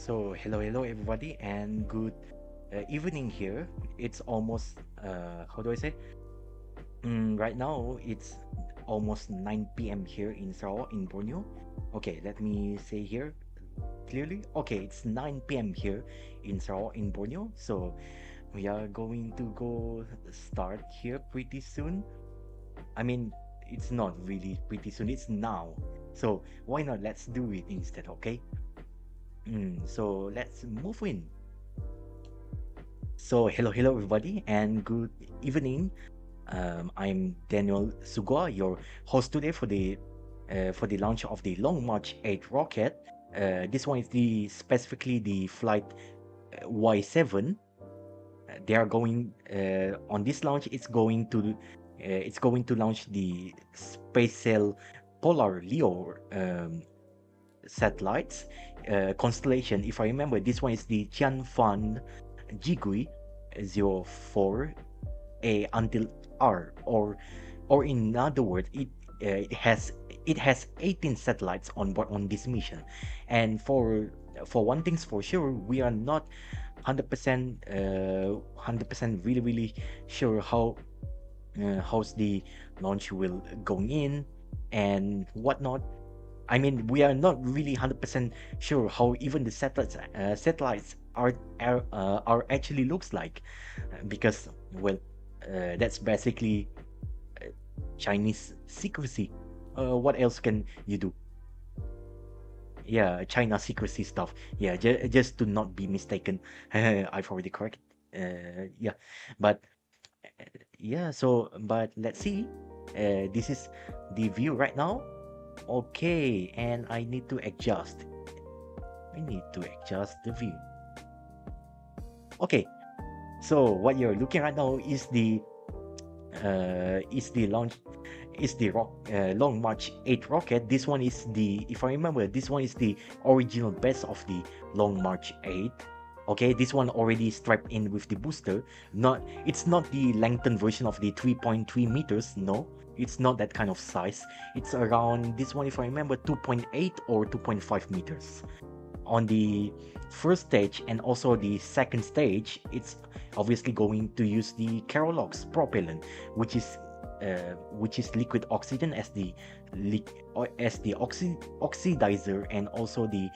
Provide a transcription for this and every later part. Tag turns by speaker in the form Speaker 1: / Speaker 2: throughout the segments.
Speaker 1: So hello everybody and good evening here. It's almost how do I say? Right now it's almost 9 p.m. here in Sarawak in Borneo. Okay, let me say here clearly. Okay, it's 9 p.m. here in Sarawak in Borneo. So we are going to go start here pretty soon. I mean, it's not really pretty soon. It's now. So why not? Let's do it instead. Okay. So let's move in. So hello everybody and good evening. I'm Daniel Suguwa, your host today for the launch of the Long March 8 rocket. This one is specifically the flight Y7. They are going on this launch. It's going to launch the SpaceSail Polar LEO satellites constellation. If I remember, this one is the Qianfan Jigui 04A until R, or in other words, it has 18 satellites on board on this mission. And for one thing's for sure, we are not 100% really sure how's the launch will going in and whatnot. I mean, we are not really 100% sure how even the satellites are actually looks like, because well, that's basically uh, Chinese secrecy. What else can you do? Yeah, China secrecy stuff. Yeah, just to not be mistaken. I've already corrected. Yeah, but yeah. So, but let's see. This is the view right now. Okay, and I need to adjust. I need to adjust the view. Okay, so what you're looking right now is the launch is the Long March 8 rocket. This one is the, if I remember, this one is the original base of the Long March 8. Okay, this one already strapped in with the booster. It's not the lengthened version of the 3.3 meters. No, it's not that kind of size. It's around this one, if I remember, 2.8 or 2.5 meters. On the first stage and also the second stage, it's obviously going to use the Carolox propellant, which is liquid oxygen as the oxidizer, and also the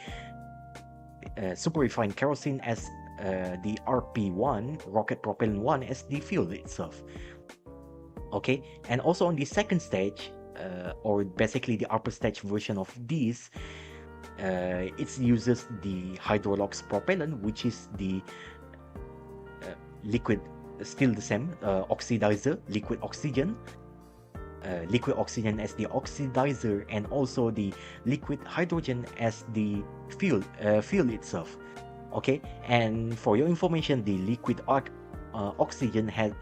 Speaker 1: super refined kerosene as the RP1, rocket propellant 1, as the fuel itself. Okay, and also on the second stage, or basically the upper stage version of this, it uses the Hydrolox propellant, which is the liquid, still the same, oxidizer, liquid oxygen as the oxidizer, and also the liquid hydrogen as the fuel itself. Okay, and for your information, the liquid oxygen has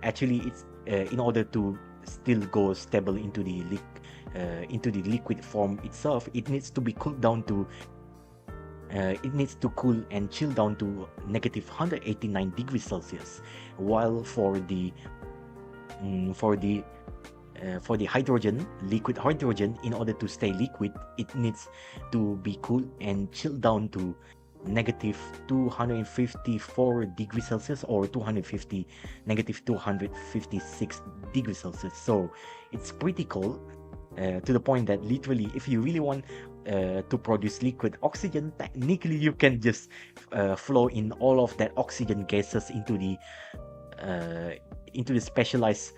Speaker 1: actually it's in order to still go stable into the liquid form itself, it needs to be cooled down to it needs to cool and chill down to negative 189 degrees Celsius, while for the hydrogen, liquid hydrogen, in order to stay liquid, it needs to be cooled and chilled down to negative 254 degrees Celsius, or negative 256 degrees Celsius. So it's pretty cold, to the point that literally, if you really want to produce liquid oxygen, technically you can just flow in all of that oxygen gases into the specialized,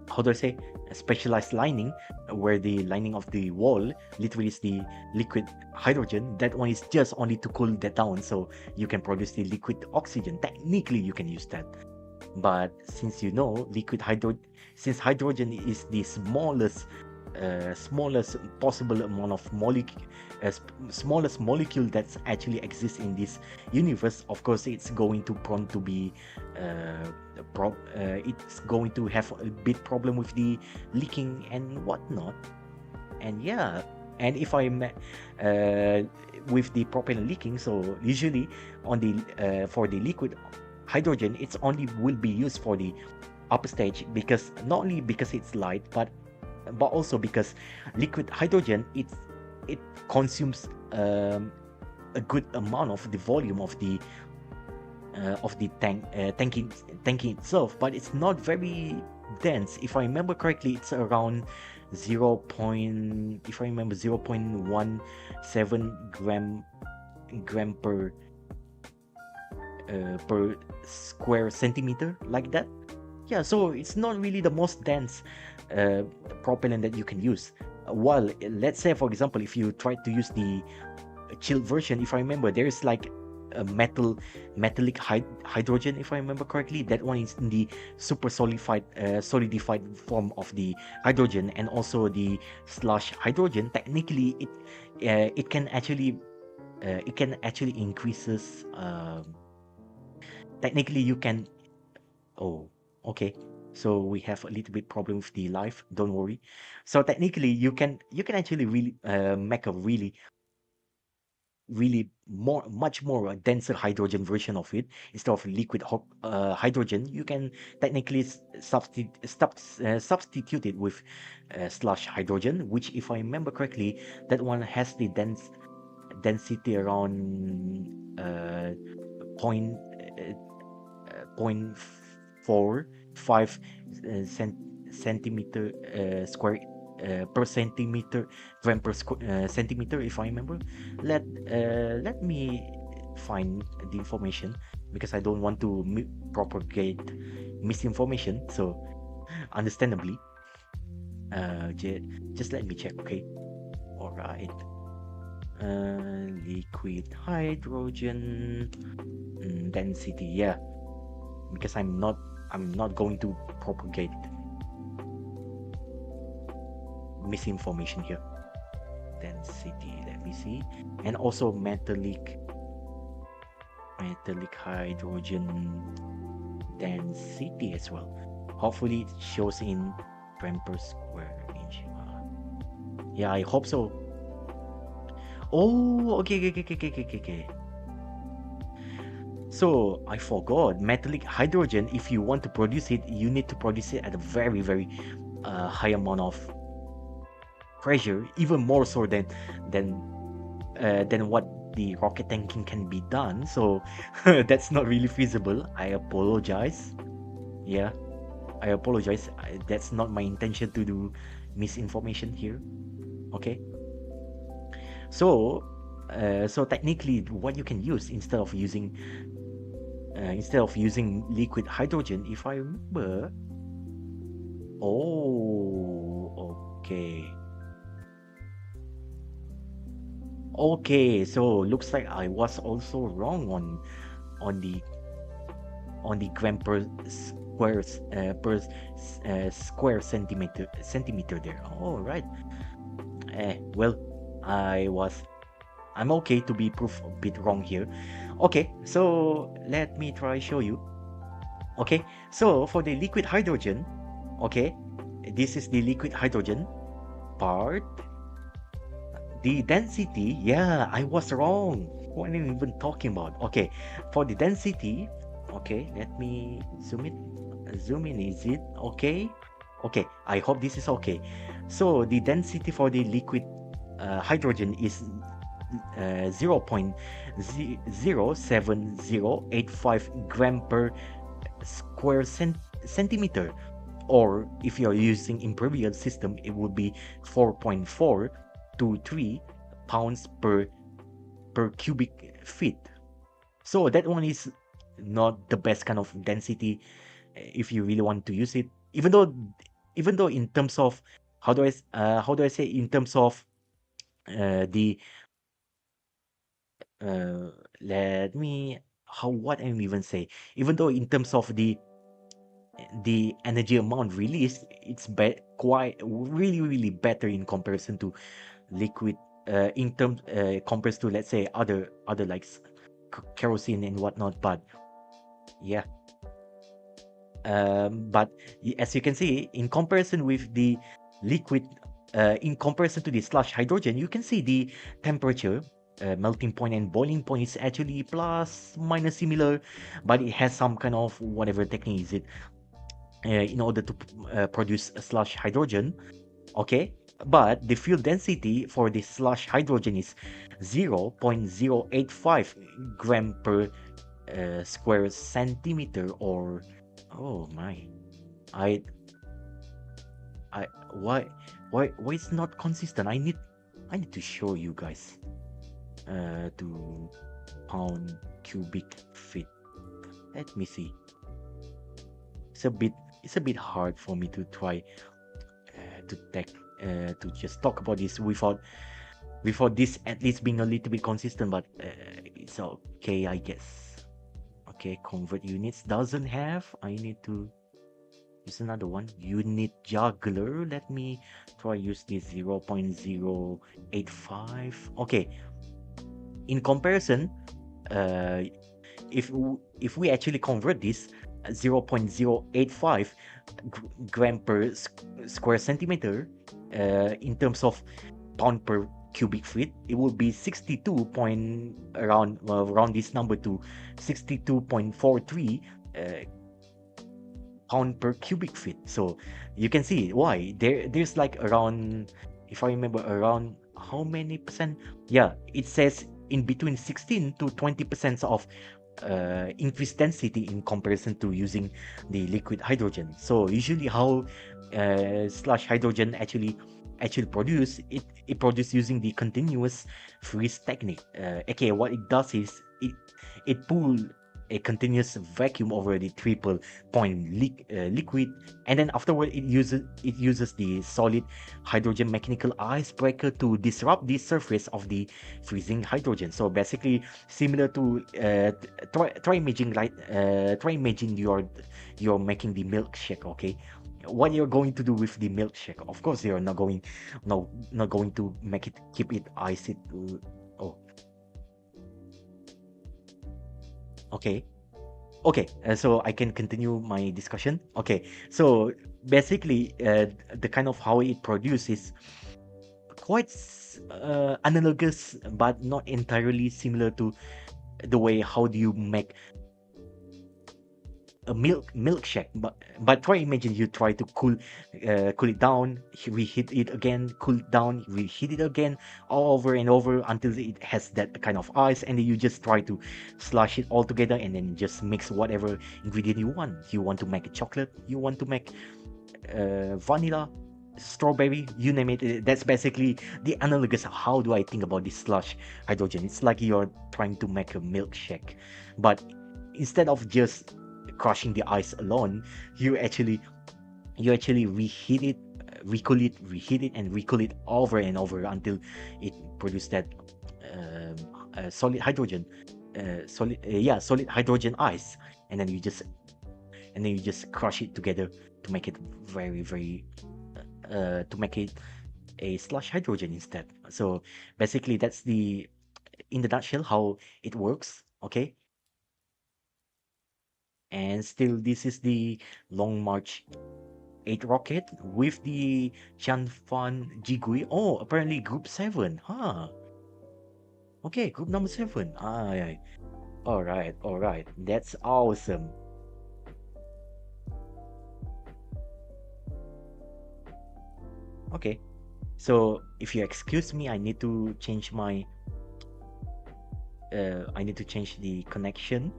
Speaker 1: how do I say, a specialized lining, where the lining of the wall literally is the liquid hydrogen. That one is just only to cool that down, so you can produce the liquid oxygen. Technically you can use that, but since you know since hydrogen is the smallest possible amount of smallest molecule that's actually exists in this universe, of course it's going to prone to be it's going to have a big problem with the leaking and whatnot. And yeah, and if I'm with the propellant leaking, so usually on the for the liquid hydrogen, it's only will be used for the upper stage, because not only because it's light, but also because liquid hydrogen it consumes a good amount of the volume of the tanking itself, but it's not very dense. If I remember correctly, it's around 0.17 gram per square centimeter, like that. Yeah, so it's not really the most dense propellant that you can use. While let's say, for example, if you try to use the chilled version, if I remember, there's like a metallic hydrogen, if I remember correctly. That one is in the super solidified form of the hydrogen, and also the slush hydrogen. Technically, it can actually increases. Technically, you can. Oh, okay. So we have a little bit problem with the live. Don't worry. So technically, you can actually really make a really much more denser hydrogen version of it. Instead of liquid hydrogen, you can technically substitute it with slush hydrogen, which, if I remember correctly, that one has the density around point point 0.45 centimeter square per centimeter, gram per centimeter, if I remember. Let me find the information, because I don't want to propagate misinformation. So understandably, just let me check. Okay, all right. Liquid hydrogen density. Yeah, because I'm not going to propagate misinformation here. Density, let me see. And also metallic hydrogen density as well. Hopefully it shows in gram per square inch. Yeah, I hope so. Oh, okay. So I forgot, metallic hydrogen, if you want to produce it, you need to produce it at a very, very high amount of pressure, even more so than what the rocket tanking can be done. So that's not really feasible. I apologize. Yeah, I apologize. That's not my intention to do misinformation here. Okay. So technically, what you can use instead of using liquid hydrogen, if I remember. Oh, okay. Okay, so looks like I was also wrong on the gram per square centimeter there. All right. Well, I'm okay to be proof a bit wrong here. Okay, so let me try show you. Okay, so for the liquid hydrogen, okay, this is the liquid hydrogen part. The density, yeah, I was wrong. What am I even talking about? Okay, for the density, okay, let me zoom in. Is it okay? Okay, I hope this is okay. So the density for the liquid hydrogen is 0.07085 gram per square centimeter, or if you're using impermeable system, it would be 4.423 pounds per cubic feet. So that one is not the best kind of density if you really want to use it, even though in terms of how do I say, in terms of the let me what am even say, even though in terms of the energy amount released, it's quite really better in comparison to liquid, in terms compared to, let's say, other like kerosene and whatnot. But yeah, but as you can see, in comparison with the liquid, in comparison to the slush hydrogen, you can see the temperature, melting point and boiling point is actually plus minus similar, but it has some kind of whatever technique is it in order to produce a slush hydrogen. Okay, but the fuel density for the slush hydrogen is 0.085 gram per square centimeter, or oh my, I I why it's not consistent? I need to show you guys to pound cubic feet. Let me see. It's a bit hard for me to try to just talk about this without this at least being a little bit consistent, but it's okay, I guess. Okay, convert units doesn't have. I need to use another one. Unit juggler. Let me try use this 0.085. Okay, in comparison, uh, if we actually convert this 0.085 gram per square centimeter in terms of pound per cubic feet, it will be 62 point around this number to 62.43 pound per cubic feet. So you can see why there's like around, if I remember, around how many percent? Yeah, it says in between 16 to 20% of increased density in comparison to using the liquid hydrogen. So usually how slush hydrogen actually produce it produce using the continuous freeze technique. Okay, what it does is it pull a continuous vacuum over the triple point liquid, and then afterward it uses the solid hydrogen mechanical icebreaker to disrupt the surface of the freezing hydrogen. So basically similar to try imagine you're making the milkshake. Okay, what you're going to do with the milkshake? Of course you're not going to make it keep it icy. Oh, okay. Okay, so I can continue my discussion. Okay, so basically, the kind of how it produces quite analogous, but not entirely similar to the way how do you make a milkshake. But try imagine you try to cool it down, reheat it again, cool it down, reheat it again, all over and over until it has that kind of ice, and then you just try to slush it all together and then just mix whatever ingredient you want. You want to make a chocolate, you want to make vanilla, strawberry, you name it. That's basically the analogous. How do I think about this slush hydrogen? It's like you're trying to make a milkshake, but instead of just crushing the ice alone, you actually reheat it, recool it, reheat it, and recool it over and over until it produces that um, solid hydrogen, solid hydrogen ice, and then you just crush it together to make it very very to make it a slush hydrogen instead. So basically, that's the in the nutshell how it works. Okay, and still this is the Long March 8 rocket with the Qianfan Jigui. Oh, apparently group 7. Huh. Okay, group number 7. Aye. All right, all right. That's awesome. Okay. So, if you excuse me, I need to change the connection,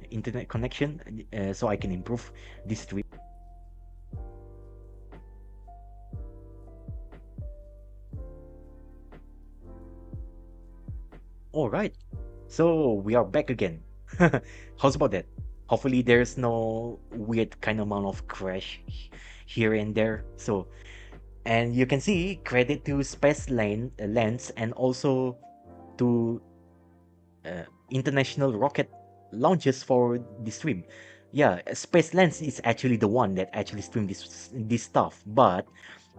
Speaker 1: internet connection, so I can improve this stream. All right. So we are back again. How's about that? Hopefully there's no weird kind of amount of crash here and there. So, and you can see credit to Space Lane Lens and also to international rocket launches for the stream. Yeah, Space Lens is actually the one that actually stream this stuff, but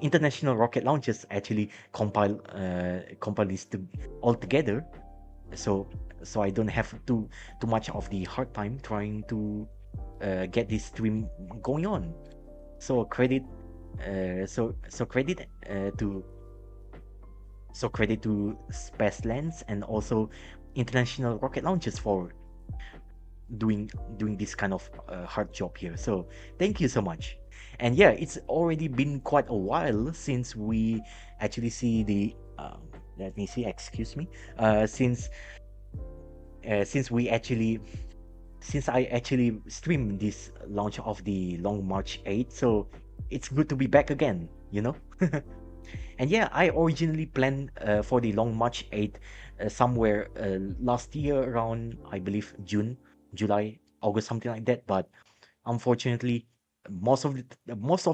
Speaker 1: international rocket launches actually compile this all together. So I don't have too much of the hard time trying to get this stream going on. So credit so credit to Space Lens and also international rocket launches for doing this kind of hard job here. So thank you so much. And yeah, it's already been quite a while since we actually see the let me see, excuse me, since we actually since I actually streamed this launch of the Long March 8, so it's good to be back again, you know. And yeah, I originally planned for the Long March 8 somewhere last year around, I believe, June, July, August, something like that. But unfortunately, most of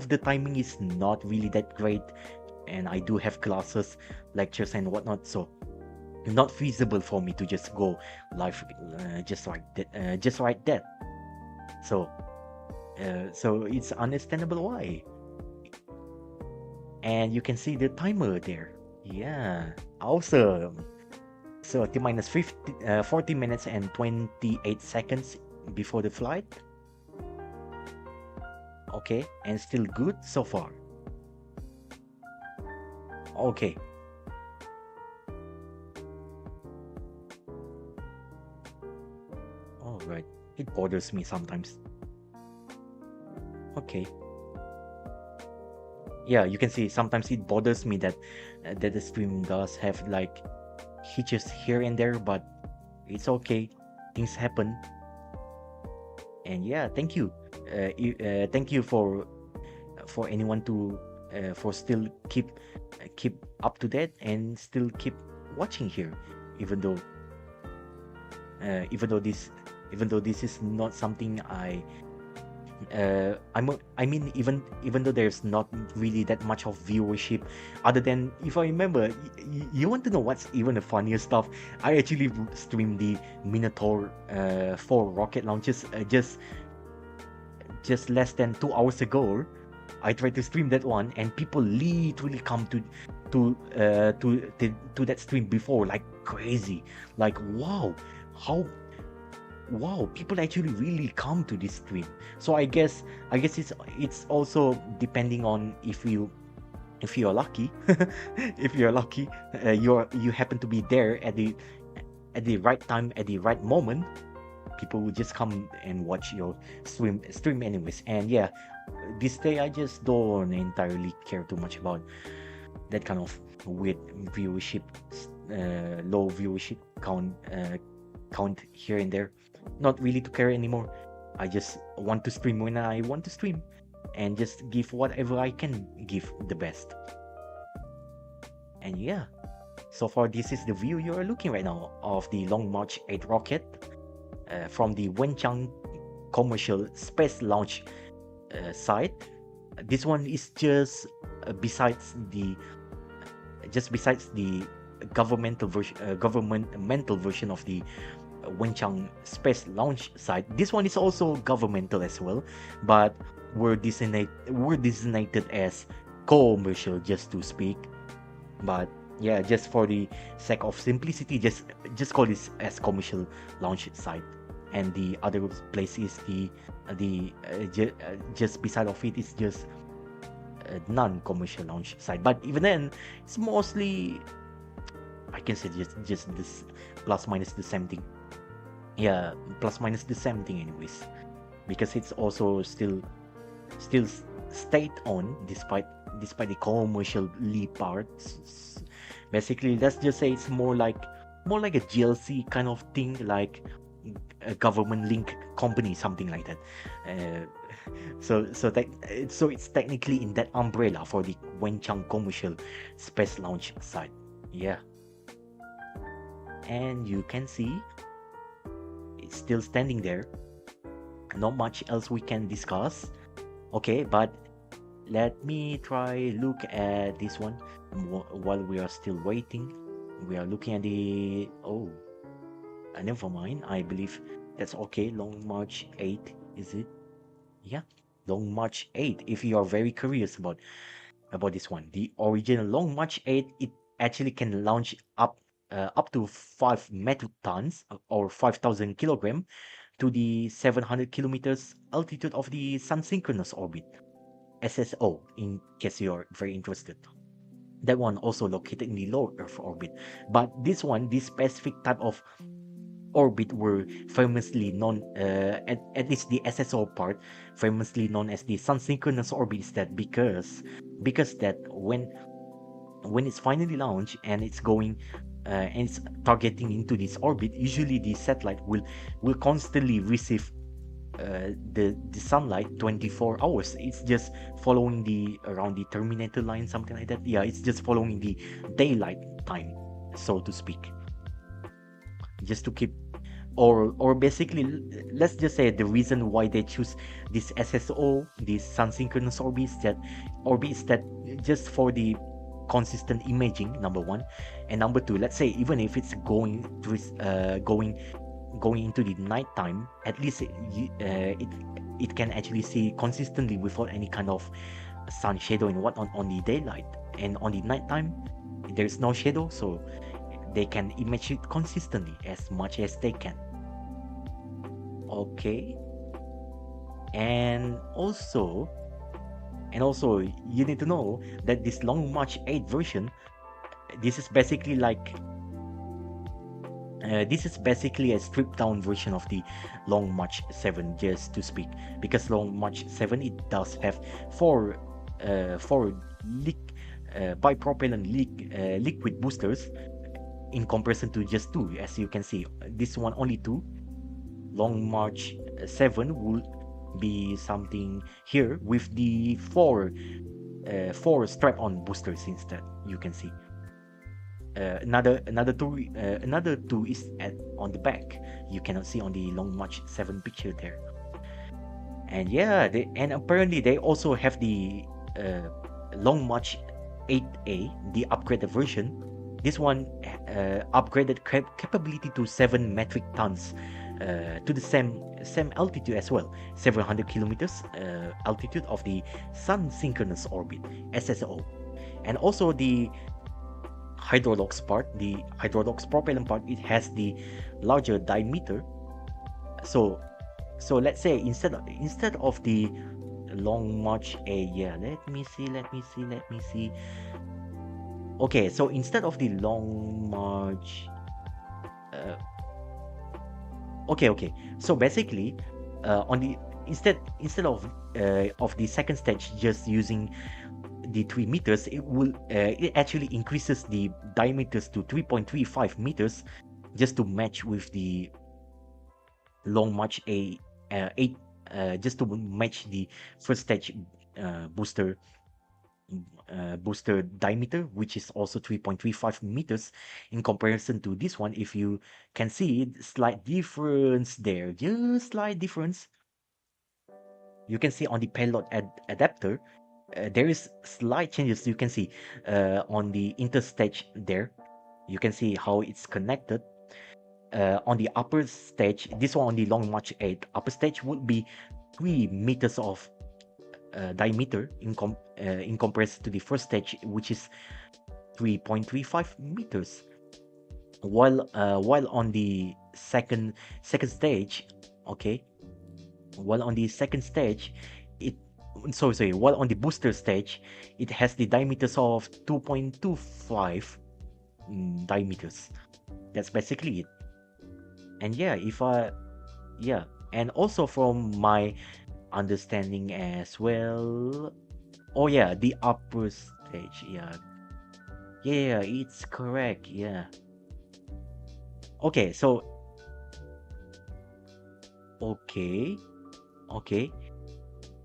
Speaker 1: the timing is not really that great, and I do have classes, lectures, and whatnot, so not feasible for me to just go live just like that. So, so it's understandable why. And you can see the timer there. Yeah, awesome. So T minus 40 minutes and 28 seconds before the flight. Okay, and still good so far. Okay. All right. It bothers me sometimes. Okay. Yeah, you can see sometimes it bothers me that that the stream does have like hitches here and there, but it's okay. Things happen. And yeah, thank you. Thank you for anyone to for still keep up to date and still keep watching here, even though even though this is not something I mean, even though there's not really that much of viewership, other than, if I remember, you want to know what's even the funniest stuff? I actually streamed the Minotaur 4 rocket launches just less than 2 hours ago. I tried to stream that one, and people literally come to that stream before like crazy. Like, wow, how wow, people actually really come to this stream. So I guess it's also depending on if you're lucky. If you're lucky, you happen to be there at the right time, at the right moment. People will just come and watch your stream anyways. And yeah, this day I just don't entirely care too much about that kind of weird viewership, low viewership count here and there. Not really to care anymore. I just want to stream when I want to stream, and just give whatever I can give the best. And yeah, so far this is the view you are looking right now of the Long March 8 rocket from the Wenchang commercial space launch site. This one is just besides the governmental version of the Wenchang space launch site. This one is also governmental as well, but we're designated as commercial, just to speak. But yeah, just for the sake of simplicity, just call this as commercial launch site. And the other place is just beside of it is just a non-commercial launch site. But even then, it's mostly, I can say, just this plus minus the same thing. Yeah, plus minus the same thing anyways, because it's also still state on, despite the commercially parts. Basically, let's just say it's more like a GLC kind of thing, like a government link company, something like that. So it's technically in that umbrella for the Wenchang commercial space launch site. Yeah, and you can see it's still standing there. Not much else we can discuss. Okay, but let me try look at this one while we are still waiting. We are looking at the never mind. I believe that's okay. Long March 8, is it? Yeah, Long March 8. If you are very curious about this one, the original Long March 8, it actually can launch up to 5 metric tons or 5,000 kilogram to the 700 kilometers altitude of the Sun Synchronous Orbit, SSO, in case you're very interested. That one also located in the low Earth orbit. But this one, this specific type of orbit were famously known, at least the SSO part, famously known as the sun synchronous orbit, is that because that when it's finally launched and it's going and it's targeting into this orbit, usually the satellite will constantly receive the sunlight 24 hours. It's just following the around the terminator line, something like that. Yeah, it's just following the daylight time, so to speak, just to keep, or basically, let's just say the reason why they choose this SSO, this sun synchronous orbit is that just for the consistent imaging, number one, and number two, let's say even if it's going into the nighttime, at least it can actually see consistently without any kind of sun shadow and what on the daylight, and on the nighttime there's no shadow, so they can image it consistently as much as they can. Okay, and also you need to know that this Long March 8 version, this is basically like this is basically a stripped down version of the Long March 7, just to speak, because Long March 7, it does have four bipropellant liquid boosters in comparison to just two. As you can see, this one only two. Long March 7 will be something here with the four strap-on boosters instead. You can see another two is on the back. You cannot see on the Long March 7 picture there. And yeah, and apparently they also have the Long March 8A, the upgraded version. This one upgraded capability to 7 metric tons to the same altitude as well, several hundred kilometers altitude of the sun synchronous orbit, SSO. And also the Hydrolox propellant part, it has the larger diameter. So let's say instead of the Long March A, yeah, let me see. Okay, so instead of the Long March, okay. So basically, on the instead of the second stage just using the 3 meters, it actually increases the diameters to 3.35 meters, just to match with the Long March 8, just to match the first stage booster diameter, which is also 3.35 meters in comparison to this one. If you can see, slight difference there, just slight difference. You can see on the payload adapter, there is slight changes. You can see on the interstage there, you can see how it's connected. On the upper stage, this one on the Long March 8, upper stage would be 3 meters of diameter in comparison to the first stage, which is 3.35 meters. While on the second stage, okay, while on the second stage, while on the booster stage, it has the diameters of 2.25 diameters. That's basically it. And yeah, and also from my understanding as well, oh yeah, the upper stage, yeah, it's correct, yeah. Okay, so okay.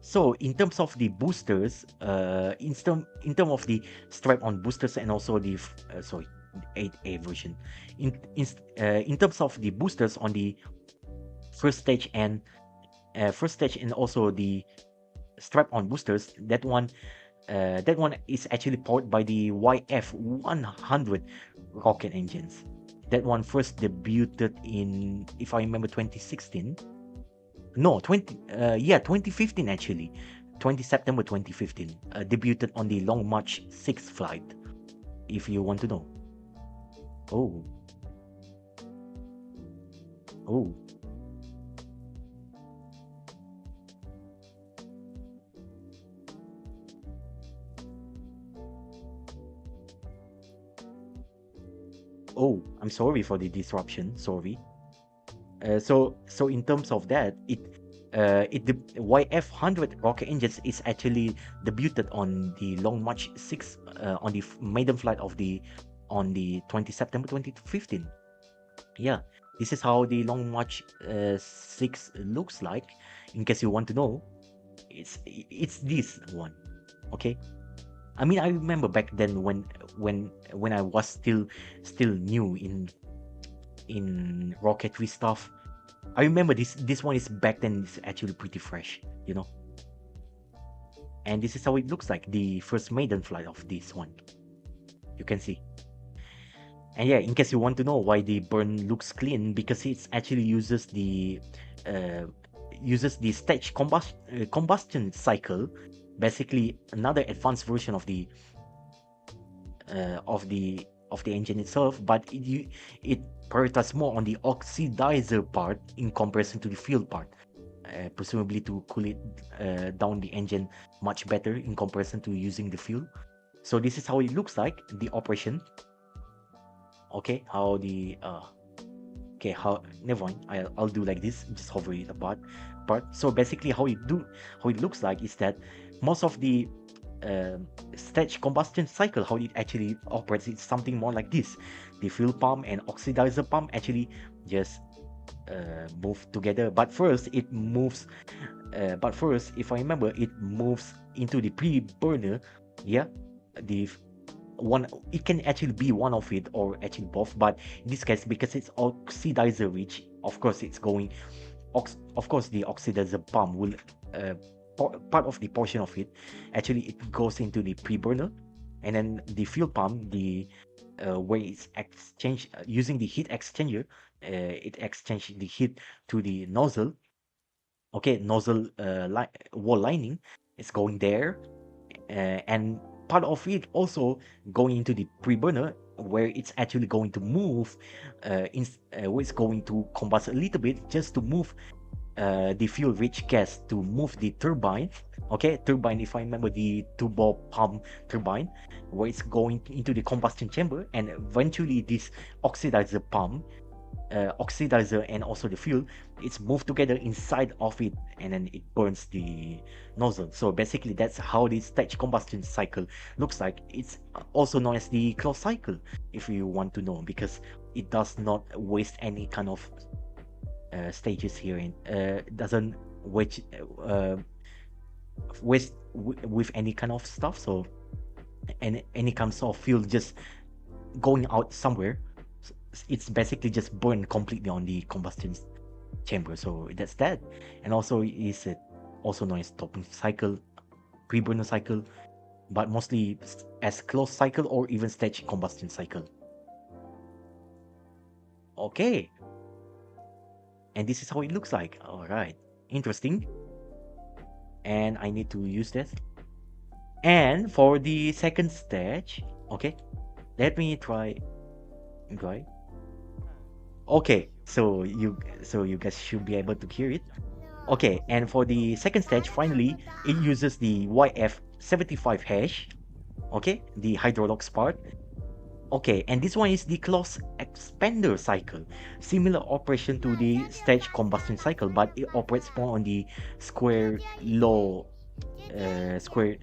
Speaker 1: So in terms of the boosters, in term of the strap-on boosters, and also the 8A version, in terms of the boosters on the first stage and also the strap-on boosters, that one is actually powered by the YF-100 rocket engines. That one first debuted in, if I remember, 2016. No, 2015 actually. 20 September 2015. Debuted on the Long March 6 flight, if you want to know. Oh. Oh, I'm sorry for the disruption. Sorry. So in terms of that, the YF-100 rocket engines is actually debuted on the Long March 6 on the maiden flight of the on the 20 September 2015. Yeah, this is how the Long March 6 looks like. In case you want to know, it's this one. Okay. I mean, I remember back then when I was still new in rocketry stuff. I remember this one is back then is actually pretty fresh, you know. And this is how it looks like, the first maiden flight of this one. You can see. And yeah, in case you want to know why the burn looks clean, because it actually uses the stage combustion cycle, basically another advanced version of the engine itself, but it prioritizes more on the oxidizer part in comparison to the fuel part, presumably to cool it down the engine much better in comparison to using the fuel. So this is how it looks like, the operation. Okay, how the okay, how never mind. I'll do like this, just hover it apart. So basically, how it looks like is that most of the stage combustion cycle, how it actually operates, it's something more like this. The fuel pump and oxidizer pump actually just move together. But first, if I remember, it moves into the pre-burner. Yeah, the one, it can actually be one of it or actually both, but in this case, because it's oxidizer rich, of course it's going of course the oxidizer pump will part of the portion of it actually it goes into the pre-burner, and then the fuel pump, the where it's exchange using the heat exchanger, it exchanges the heat to the nozzle. Okay, nozzle wall lining is going there, and part of it also going into the pre-burner, where it's actually going to move where it's going to combust a little bit just to move the fuel rich gas to move the turbine. Okay, turbine, if I remember, the turbo pump turbine, where it's going into the combustion chamber, and eventually this oxidizer pump, oxidizer and also the fuel, it's moved together inside of it, and then it burns the nozzle. So basically that's how the stage combustion cycle looks like. It's also known as the closed cycle, if you want to know, because it does not waste any kind of stages here, and doesn't waste with any kind of stuff. So any kind of fuel just going out somewhere, it's basically just burned completely on the combustion chamber. So that's that. And also is also known as topping cycle, pre-burner cycle, but mostly as closed cycle or even stage combustion cycle. Okay, and this is how it looks like. All right, interesting. And I need to use this. And for the second stage, okay, let me try. Right. Okay, so you guys should be able to hear it. Okay, and for the second stage, finally, it uses the YF-75 hash. Okay, the hydrolox part. Okay, and this one is the closed expander cycle. Similar operation to the stage combustion cycle, but it operates more on the square law, square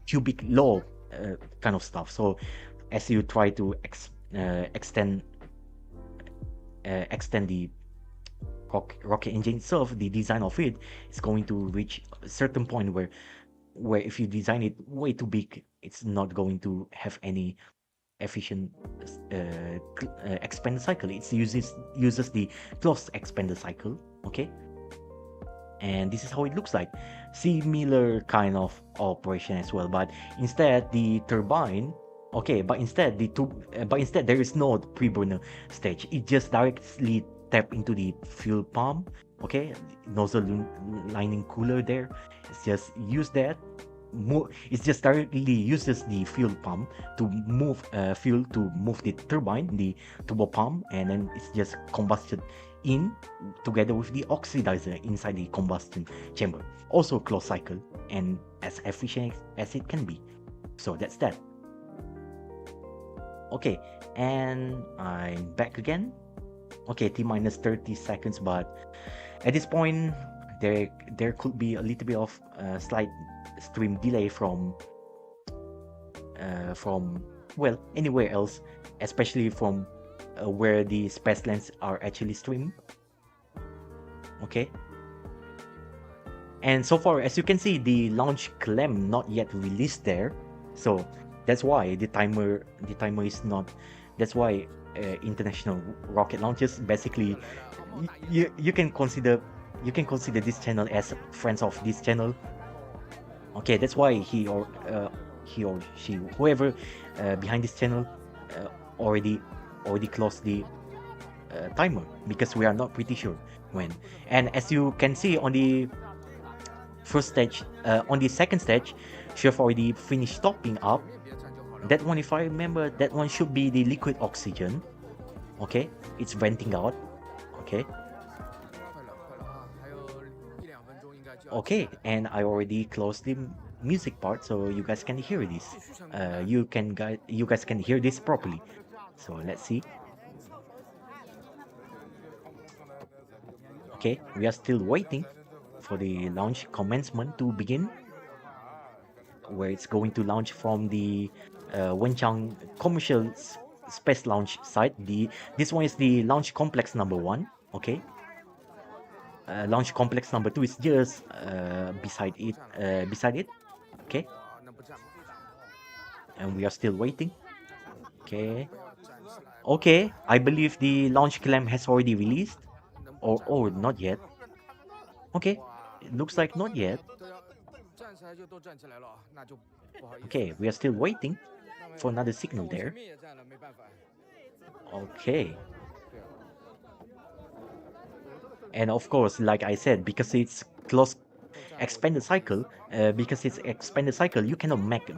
Speaker 1: cubic law kind of stuff. So as you try to extend the rocket engine itself, the design of it is going to reach a certain point where if you design it way too big, it's not going to have any efficient expander cycle. It uses the closed expander cycle. Okay, and this is how it looks like. Similar kind of operation as well, but instead the turbine. Okay, but instead there is no pre-burner stage. It just directly tap into the fuel pump. Okay, nozzle lining cooler there. It's just use that. It just directly uses the fuel pump to move fuel to move the turbine, the turbo pump, and then it's just combusted in together with the oxidizer inside the combustion chamber. Also closed cycle and as efficient as it can be. So that's that. Okay, and I'm back again. Okay, T minus 30 seconds, but at this point, there could be a little bit of slight stream delay from well anywhere else, especially from where the space lens are actually streamed. Okay, and so far as you can see, the launch clamp not yet released there, so that's why the timer is not. That's why international rocket launches basically you can consider this channel as friends of this channel. Okay, that's why he or she, whoever behind this channel, uh, already closed the timer, because we are not pretty sure when. And as you can see on the first stage, on the second stage, she have already finished topping up. That one, if I remember, that one should be the liquid oxygen. Okay, it's venting out. Okay. Okay, and I already closed the music part, so you guys can hear this. You guys can hear this properly. So let's see. Okay, we are still waiting for the launch commencement to begin, where it's going to launch from the Wenchang commercial space launch site. This one is the launch complex number 1. Okay. Launch complex number 2 is just beside it. Okay. And we are still waiting. Okay. Okay, I believe the launch clamp has already released. Or not yet. Okay, it looks like not yet. Okay, we are still waiting for another signal there. Okay. And of course, like I said, because it's close expanded cycle, you cannot make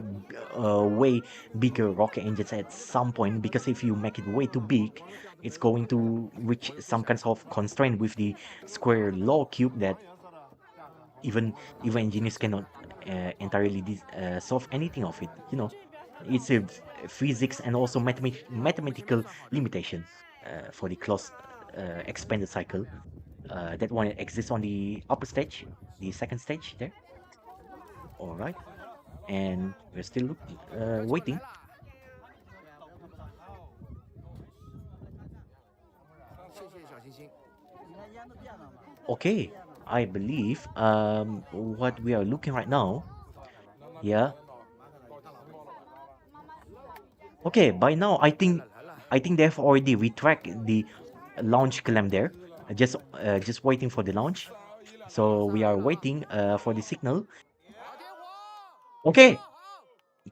Speaker 1: way bigger rocket engines at some point, because if you make it way too big, it's going to reach some kinds of constraint with the square law cube that even engineers cannot entirely solve anything of it. It's a physics and also mathematical limitation for the closed expanded cycle. That one exists on the upper stage, the second stage there. All right, and we're still waiting. Okay, I believe what we are looking right now. Yeah. Okay, by now I think they've already retracted the launch clamp there. Just waiting for the launch. So we are waiting for the signal. Okay,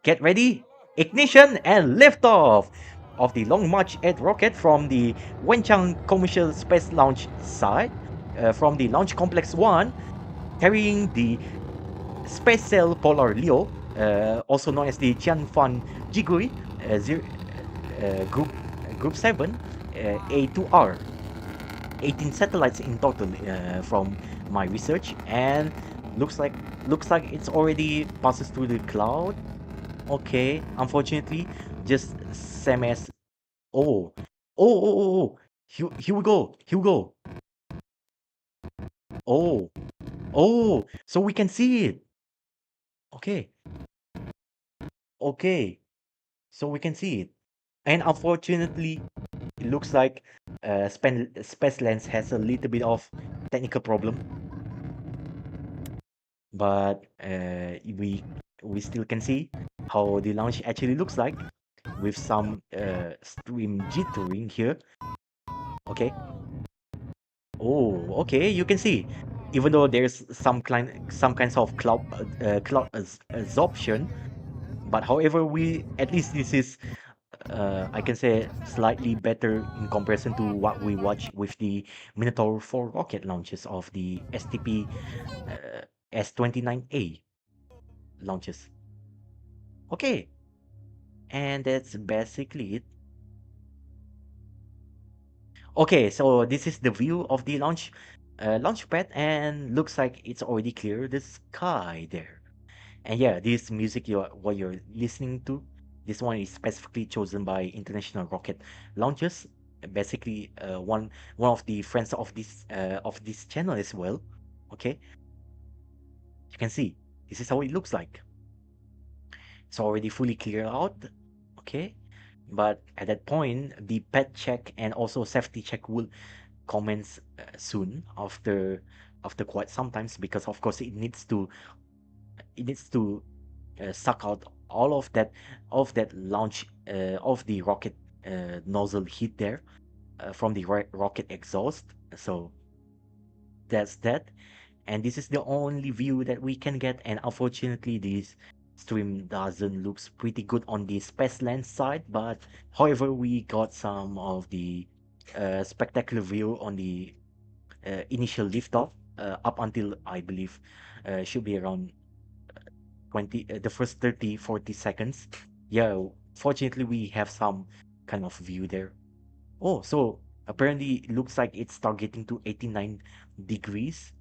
Speaker 1: get ready, ignition and liftoff of the Long March 8 rocket from the Wenchang Commercial Space Launch site, from the Launch Complex 1, carrying the SpaceSail Polar LEO, also known as the Qianfan Jigui, Group 7, A2R. 18 satellites in total from my research, and looks like it's already passes through the cloud. Okay, unfortunately, just same as. Oh, oh. Here we go. Oh, so we can see it. Okay, so we can see it, and unfortunately, it looks like Space Lens has a little bit of technical problem, but we still can see how the launch actually looks like, with some stream jittering here. Okay. Oh, okay. You can see, even though there's some kinds of cloud absorption, but however, at least this is I can say slightly better in comparison to what we watch with the Minotaur 4 rocket launches of the STP S29A launches. Okay, and that's basically it. Okay, so this is the view of the launch pad, and looks like it's already clear the sky there. And yeah, this music what you're listening to, this one is specifically chosen by international rocket launches. basically one of the friends of this channel as well. Okay, you can see this is how it looks like. It's already fully cleared out. Okay, but at that point, the pet check and also safety check will commence soon after quite sometimes, because of course it needs to suck out all of that launch of the rocket nozzle heat there from the rocket exhaust. So that's that, and this is the only view that we can get. And unfortunately, this stream doesn't looks pretty good on the space lens side, but however, we got some of the spectacular view on the initial liftoff up until I believe should be around 20 the first 30-40 seconds. Yeah, fortunately we have some kind of view there. Oh, so apparently it looks like it's targeting to 89 degrees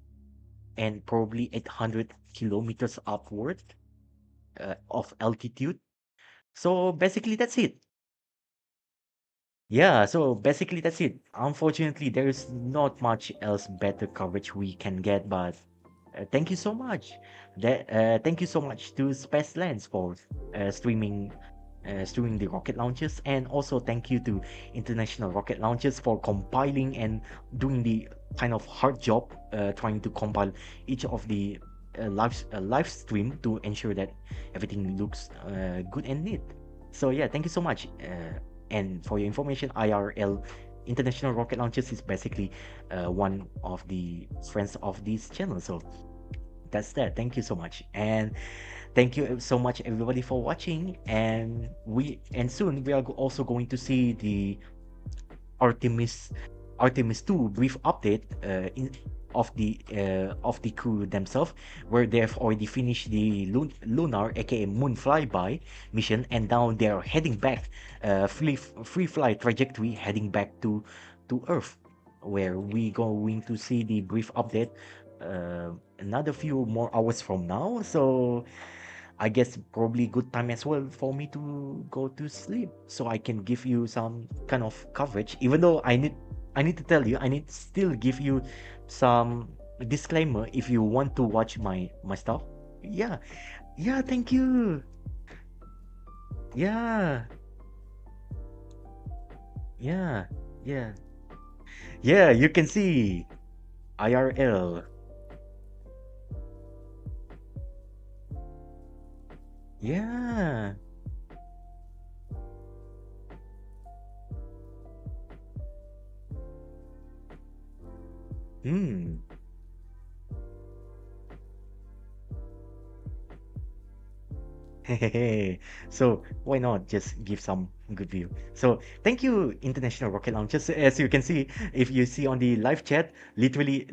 Speaker 1: and probably 800 kilometers upward of altitude. So basically that's it. Yeah, so basically that's it. Unfortunately, there is not much else better coverage we can get, but thank you so much. Thank you so much to Space Lens for streaming the rocket launches, and also thank you to International Rocket Launches for compiling and doing the kind of hard job trying to compile each of the live stream to ensure that everything looks good and neat. So yeah, thank you so much. And for your information, IRL International Rocket Launches is basically one of the friends of this channel. So that's that. Thank you so much, and thank you so much everybody for watching. And soon we are also going to see the Artemis Artemis 2 brief update of the crew themselves, where they've already finished the lunar aka moon flyby mission, and now they're heading back free flight trajectory heading back to Earth, where we going to see the brief update another few more hours from now. So I guess probably good time as well for me to go to sleep, so I can give you some kind of coverage. Even though I need to tell you, I need to still give you some disclaimer if you want to watch my stuff. Yeah, yeah, thank you. Yeah, yeah, yeah, yeah. You can see IRL. Yeah. Hmm. So why not just give some good view? So thank you, International Rocket Launches. As you can see, if you see on the live chat, literally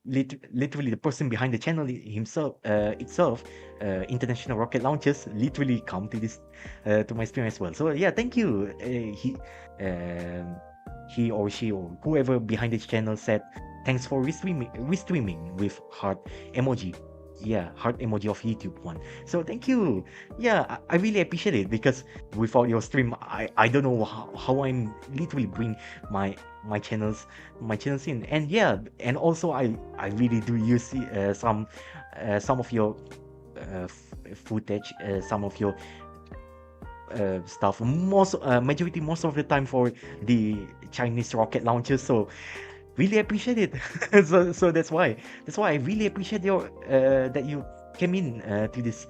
Speaker 1: the person behind the channel himself itself, International Rocket Launches, literally come to this to my stream as well. So yeah, thank you. Um, he or she or whoever behind this channel said thanks for restreaming with heart emoji. Yeah, heart emoji of YouTube one. So thank you. Yeah, I really appreciate it, because without your stream, I don't know how I'm literally bring my my channels my channels in. And yeah, and also I really do use some of your footage, some of your stuff, most of the time for the Chinese rocket launches. So really appreciate it. So that's why I really appreciate your that you came in to this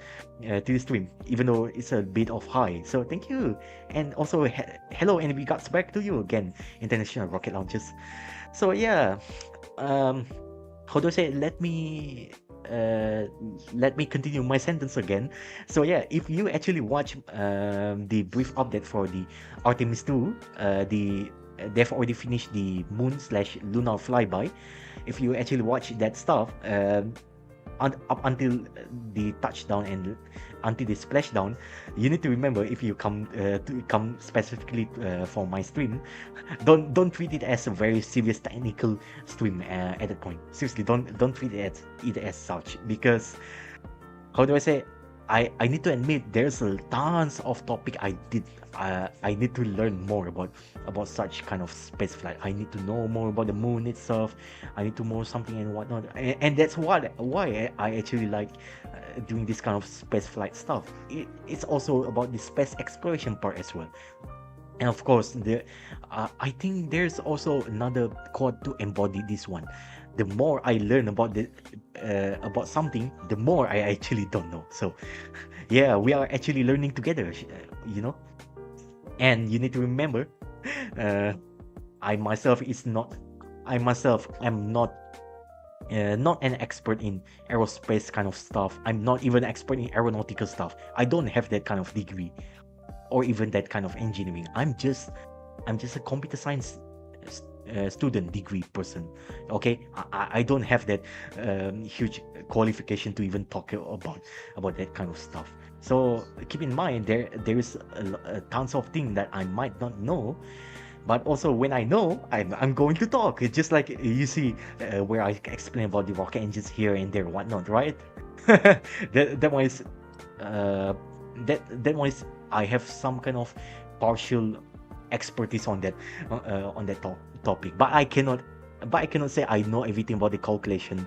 Speaker 1: stream, even though it's a bit of high. So thank you. And also hello and regards back to you again, International Rocket Launches. So yeah, um how do I say it? Let me continue my sentence again. So yeah, if you actually watch the brief update for the Artemis 2, they've already finished the moon slash lunar flyby. If you actually watch that stuff up until the touchdown and until the splashdown, you need to remember, if you come specifically for my stream, don't treat it as a very serious technical stream at that point. Seriously, don't treat it as such, because how do I say? I need to admit there's a tons of topic I need to learn more about such kind of space flight. I need to know more about the moon itself. I need to know something and whatnot, and that's why I actually like doing this kind of space flight stuff. It's also about the space exploration part as well. And of course, I think there's also another quote to embody this one. The more I learn about something, the more I actually don't know. So, yeah, we are actually learning together, you know. And you need to remember, uh, I myself is not, I myself am not an expert in aerospace kind of stuff. I'm not even an expert in aeronautical stuff. I don't have that kind of degree or even that kind of engineering. I'm just a computer science student degree person. Okay, I don't have that huge qualification to even talk about that kind of stuff. So keep in mind there is tons of things that I might not know, but also when I know, I'm going to talk. It's just like you see where I explain about the rocket engines here and there, whatnot, right? That one is that one is I have some kind of partial expertise on that topic, but I cannot say I know everything about the calculation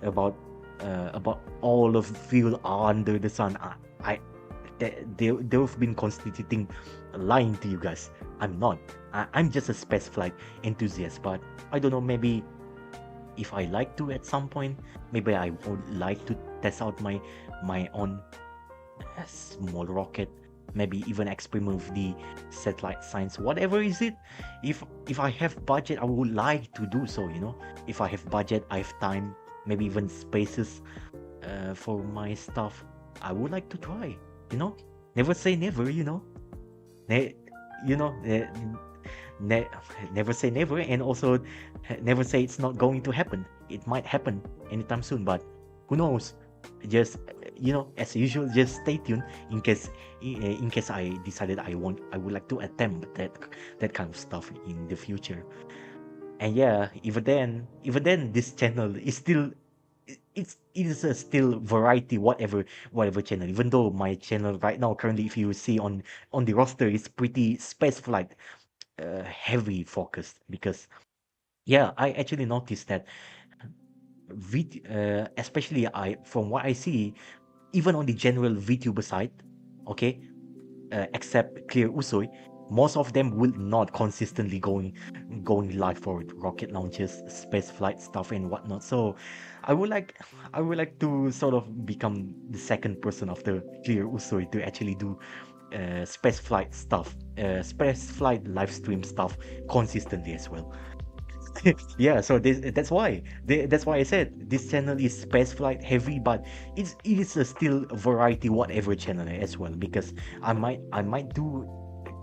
Speaker 1: about all of the field under the sun. They've been constituting lying to you guys. I'm not. I'm just a space flight enthusiast, but I don't know, maybe if I like to at some point, maybe I would like to test out my own small rocket, maybe even experiment with the satellite science, whatever is it. If I have budget, I would like to do so, if I have budget, I have time, maybe even spaces for my stuff, I would like to try. Never say never. Ne- you know ne- ne- Never say never, and also never say it's not going to happen. It might happen anytime soon, but who knows. Just as usual, just stay tuned in case I decided I would like to attempt that kind of stuff in the future. And yeah, even then this channel is still, it is a still variety, whatever channel, even though my channel right now currently, if you see on the roster, is pretty space flight heavy focused, because yeah, I actually noticed that especially I from what I see, even on the general VTuber side, okay, except Clear Usoi, most of them will not consistently going live for rocket launches, space flight stuff, and whatnot. So I would like I would like to sort of become the second person after Clear Usoi to actually do space flight stuff, space flight live stream stuff consistently as well. Yeah, so that's why I said this channel is space flight heavy, but it is a still variety whatever channel as well, because I might do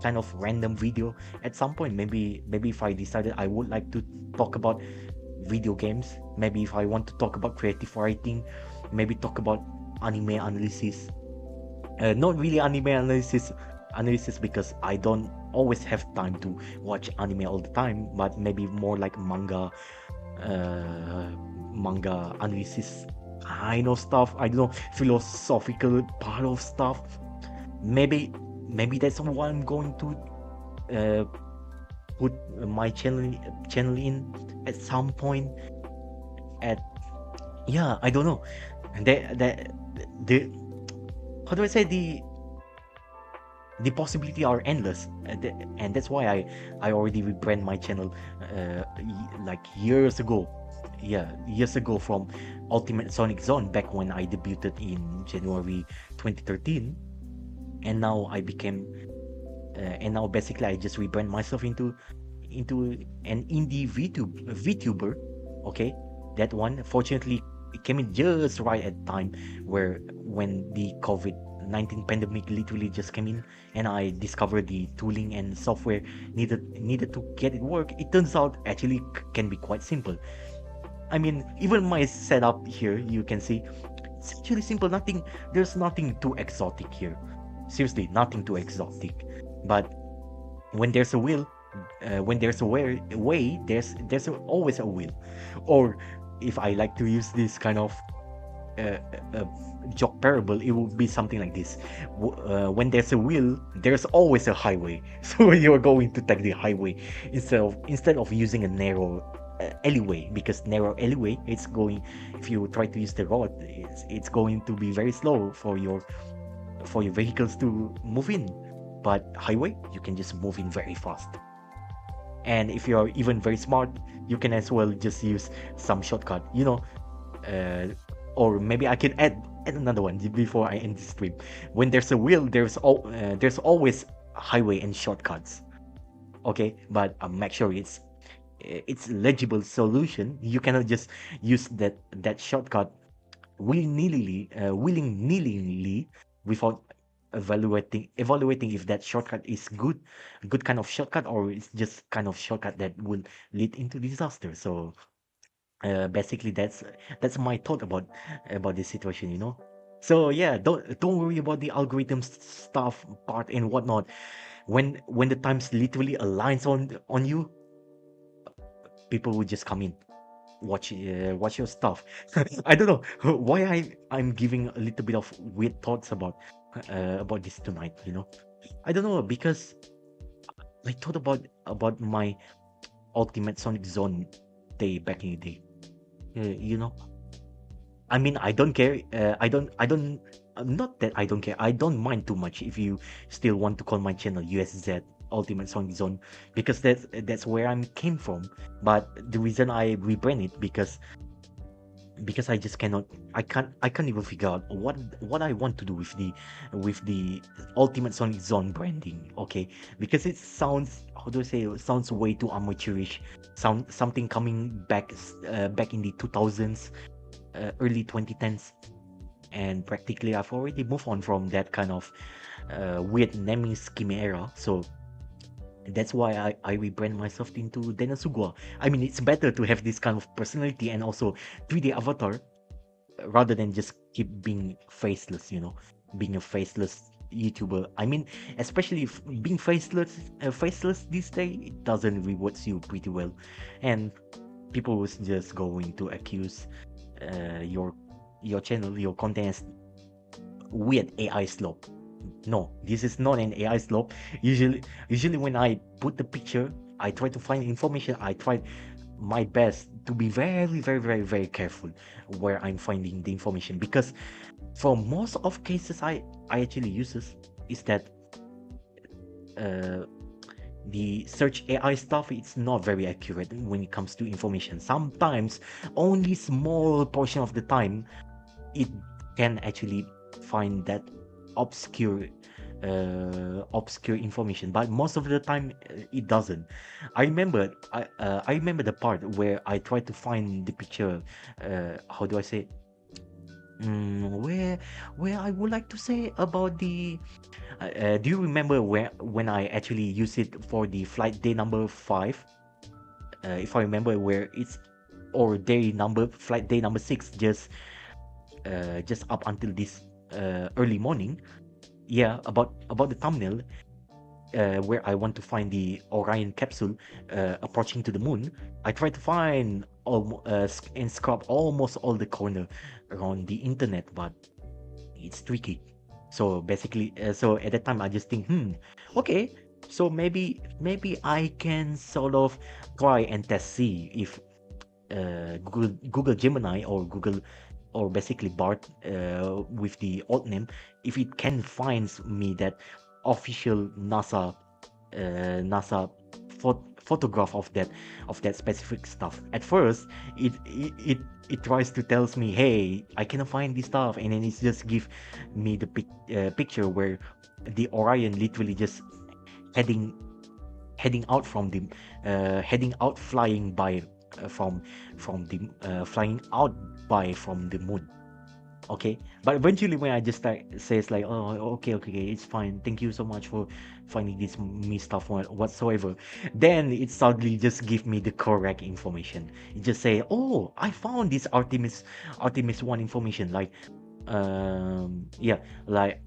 Speaker 1: kind of random video at some point. Maybe if I decided I would like to talk about video games, maybe if I want to talk about creative writing, maybe talk about anime analysis. Not really anime analysis because I don't always have time to watch anime all the time, but maybe more like manga analysis kind of stuff. I don't know, philosophical part of stuff. Maybe that's what I'm going to uh, put my channel in at some point. At Yeah, I don't know. And the how do I say, the possibility are endless, and that's why I already rebrand my channel like years ago. Yeah, years ago, from Ultimate Sonic Zone, back when I debuted in January 2013, and now I became and now basically I just rebrand myself into an indie VTuber. Okay, that one fortunately it came in just right at time when the COVID-19 pandemic literally just came in, and I discovered the tooling and software needed to get it work. It turns out actually can be quite simple. I mean, even my setup here, you can see, it's actually simple. There's nothing too exotic here. Seriously, nothing too exotic. But when there's a will, when there's a way, always a will. Or if I like to use this kind of a joke parable, it would be something like this. When there's a wheel, there's always a highway. So you're going to take the highway instead of using a narrow alleyway, because narrow alleyway, it's going, if you try to use the road, it's going to be very slow for your vehicles to move in. But highway, you can just move in very fast. And if you're even very smart, you can as well just use some shortcut, uh, or maybe I can add another one before I end this stream. When there's a wheel, there's always highway and shortcuts. Okay, but make sure it's legible solution. You cannot just use that shortcut willy-nilly without evaluating if that shortcut is good kind of shortcut, or it's just kind of shortcut that will lead into disaster. So basically that's my thought about this situation. So yeah, don't worry about the algorithm stuff part and whatnot. When the times literally aligns on you, people will just come in, watch your stuff. I don't know why I'm giving a little bit of weird thoughts about this tonight. I don't know, because I thought about my ultimate Sonic Zone day back in the day. You know, I mean, I don't care. I don't. Not that I don't care. I don't mind too much if you still want to call my channel USZ Ultimate Sonic Zone, because that's where I came from. But the reason I rebrand it, because I just I can't even figure out what I want to do with the Ultimate Sonic Zone branding. Okay, because it sounds, how do I say, it sounds way too amateurish. Something coming back in the 2000s, early 2010s, and practically I've already moved on from that kind of weird naming scheme era. So that's why I rebrand myself into Suguwa. I mean, it's better to have this kind of personality and also 3D avatar, rather than just keep being faceless. Being a faceless YouTuber. I mean, especially if being faceless this day, it doesn't rewards you pretty well, and people was just going to accuse your channel, your content as weird AI slope. No, this is not an AI slope. Usually when I put the picture, I try to find information. I try my best to be very, very, very, very careful where I'm finding the information, because for most of cases I actually uses is that uh, the search AI stuff, it's not very accurate when it comes to information. Sometimes only small portion of the time it can actually find that obscure obscure information, but most of the time it doesn't. I remember the part where I tried to find the picture, how do I say, where I would like to say about the do you remember when I actually used it for the flight day number 5, if I remember, where it's, or flight day number 6, just up until this early morning. Yeah, about the thumbnail, where I want to find the Orion capsule approaching to the moon. I try to find and scrub almost all the corner around the internet, but it's tricky. So basically, so at that time I just think, okay, so maybe I can sort of try and see if Google Gemini, or Google, or basically Bart, with the old name, if it can find me that official NASA photograph of that specific stuff. At first, it tries to tells me, hey, I cannot find this stuff, and then it just give me the picture where the Orion literally just heading heading out, flying by flying out by from the moon. Okay, but eventually when I just says like, oh, okay, it's fine, thank you so much for finding this me stuff whatsoever, then it suddenly just give me the correct information. It just say, oh, I found this Artemis 1 information, like yeah, like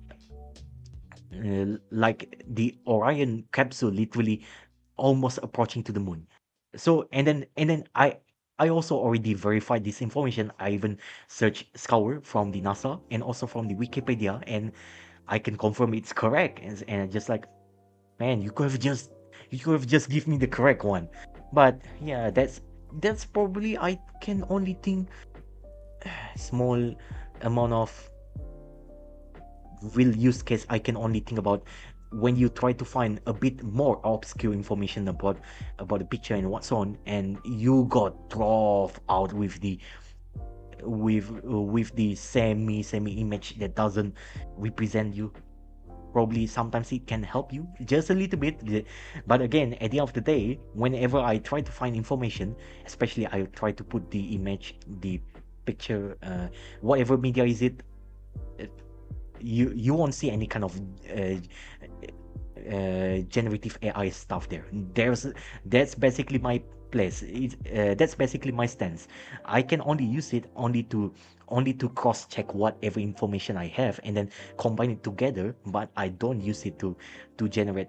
Speaker 1: the Orion capsule literally almost approaching to the moon. So and then I also already verified this information. I even searched scour from the NASA and also from the Wikipedia, and I can confirm it's correct. And just like, man, you could have just give me the correct one. But yeah, that's probably, I can only think, small amount of real use case I can only think about when you try to find a bit more obscure information about the picture and what's on, and you got dropped out with the semi image that doesn't represent you. Probably sometimes it can help you just a little bit, but again, at the end of the day, whenever I try to find information, especially I try to put the image, the picture, whatever media is it, uh, you won't see any kind of uh, generative AI stuff there. That's basically my place. That's basically my stance. I can only use it only to cross check whatever information I have and then combine it together. But I don't use it to generate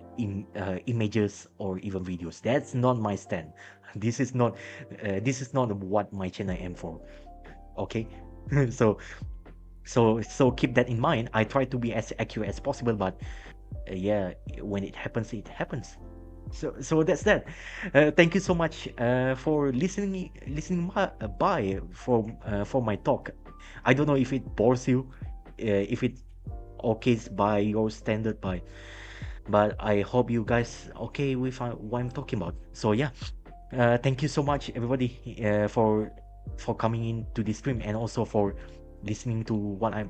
Speaker 1: images or even videos. That's not my stand. This is not what my channel aim for. Okay, so so keep that in mind. I try to be as accurate as possible, but yeah, when it happens, it happens. So that's that. Thank you so much for by for my talk. I don't know if it bores you, if it okays by your standard, but I hope you guys okay with what I'm talking about. So yeah, thank you so much everybody for coming into this stream, and also for listening to what I'm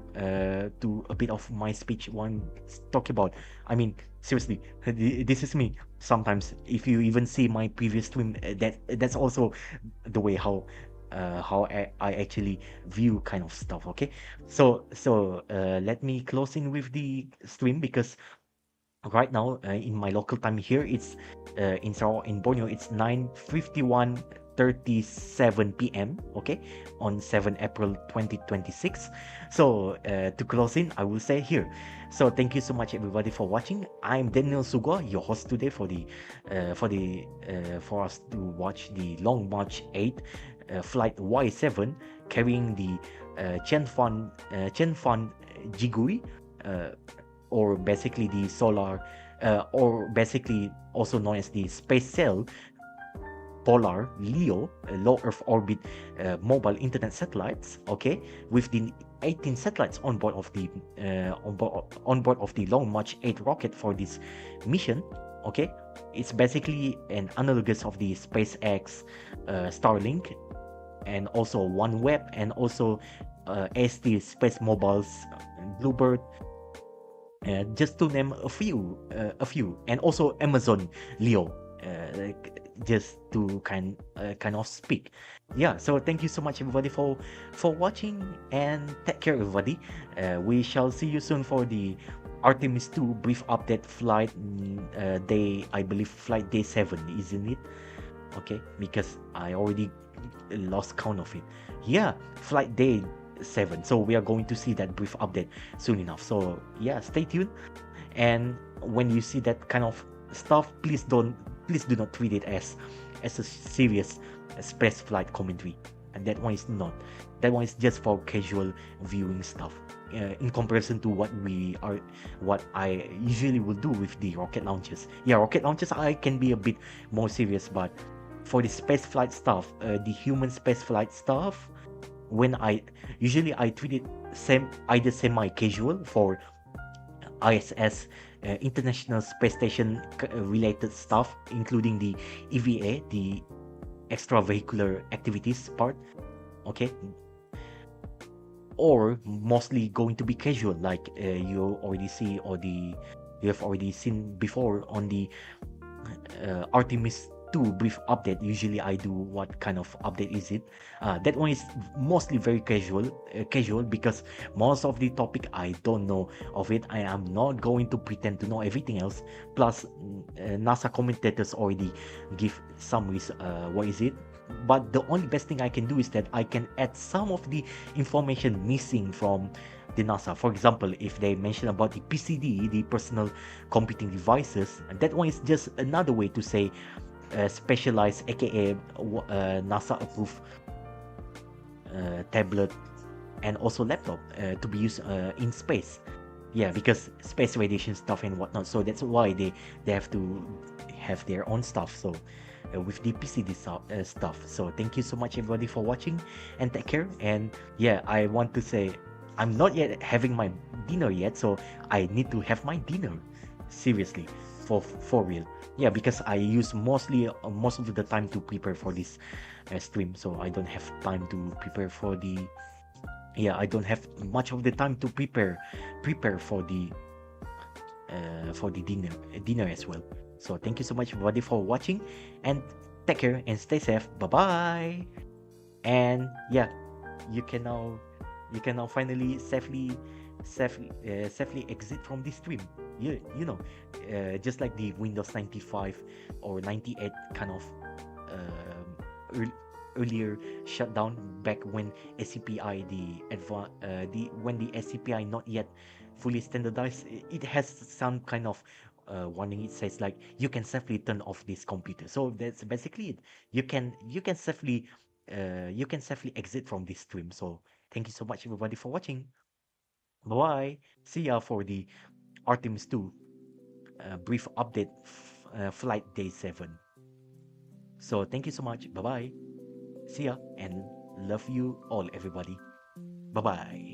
Speaker 1: to a bit of my speech what I'm talking about. I mean, seriously, this is me. Sometimes, if you even see my previous stream, that's also the way how I actually view kind of stuff. Okay, so let me close in with the stream, because right now in my local time here, it's in Sarawak, in Borneo, it's 9:51:37 p.m. okay, on 7 April 2026. So to close in, I will say here, so thank you so much everybody for watching. I'm Daniel Suguwa, your host today for for us to watch the Long March 8 flight Y7, carrying the Qianfan Jigui, or basically the solar, or basically also known as the SpaceSail Polar LEO, low Earth orbit mobile internet satellites. Okay, with the 18 satellites on board of the on board of the Long March 8 rocket for this mission. Okay, it's basically an analogous of the SpaceX Starlink, and also OneWeb, and also ST Space Mobile's Bluebird, just to name a few, and also Amazon Leo, just to kind of speak. Yeah, so thank you so much everybody for watching, and take care everybody. We shall see you soon for the Artemis 2 brief update flight, day, I believe flight day 7, isn't it? Okay, because I already lost count of it. Yeah, flight day 7. So we are going to see that brief update soon enough. So yeah, stay tuned. And when you see that kind of stuff, please do not treat it as a serious space flight commentary. And that one is not. That one is just for casual viewing stuff. In comparison to what I usually will do with the rocket launches. Yeah, rocket launches I can be a bit more serious, but for the space flight stuff, the human space flight stuff, when I treat it either semi-casual for ISS, International Space Station related stuff, including the EVA, the extravehicular activities part. Okay, or mostly going to be casual, like you have already seen before on the Artemis 2 brief update. Usually I do what kind of update is it. That one is mostly very casual, because most of the topic I don't know of it. I am not going to pretend to know everything else. Plus NASA commentators already give summaries, what is it. But the only best thing I can do is that I can add some of the information missing from the NASA. For example, if they mention about the PCD, the personal computing devices, that one is just another way to say specialized, aka NASA approved tablet and also laptop to be used in space. Yeah, because space radiation stuff and whatnot. So that's why they have to have their own stuff. So with the PCD stuff. So thank you so much everybody for watching and take care. And yeah, I want to say I'm not yet having my dinner yet, so I need to have my dinner. Seriously, for real. Yeah, because I use most of the time to prepare for this stream, so I don't have time to prepare for the. Yeah, I don't have much of the time to prepare for the dinner as well. So thank you so much everybody for watching, and take care and stay safe. Bye bye. And yeah, you can now finally safely exit from this stream. You know, just like the Windows 95 or 98 kind of earlier shutdown back when SCPI when the SCPI not yet fully standardized. It has some kind of warning. It says like you can safely turn off this computer. So that's basically it. You can safely exit from this stream. So thank you so much everybody for watching. Bye bye. See ya for the Artemis 2 brief update flight day 7. So thank you so much. Bye bye. See ya and love you all everybody. Bye bye.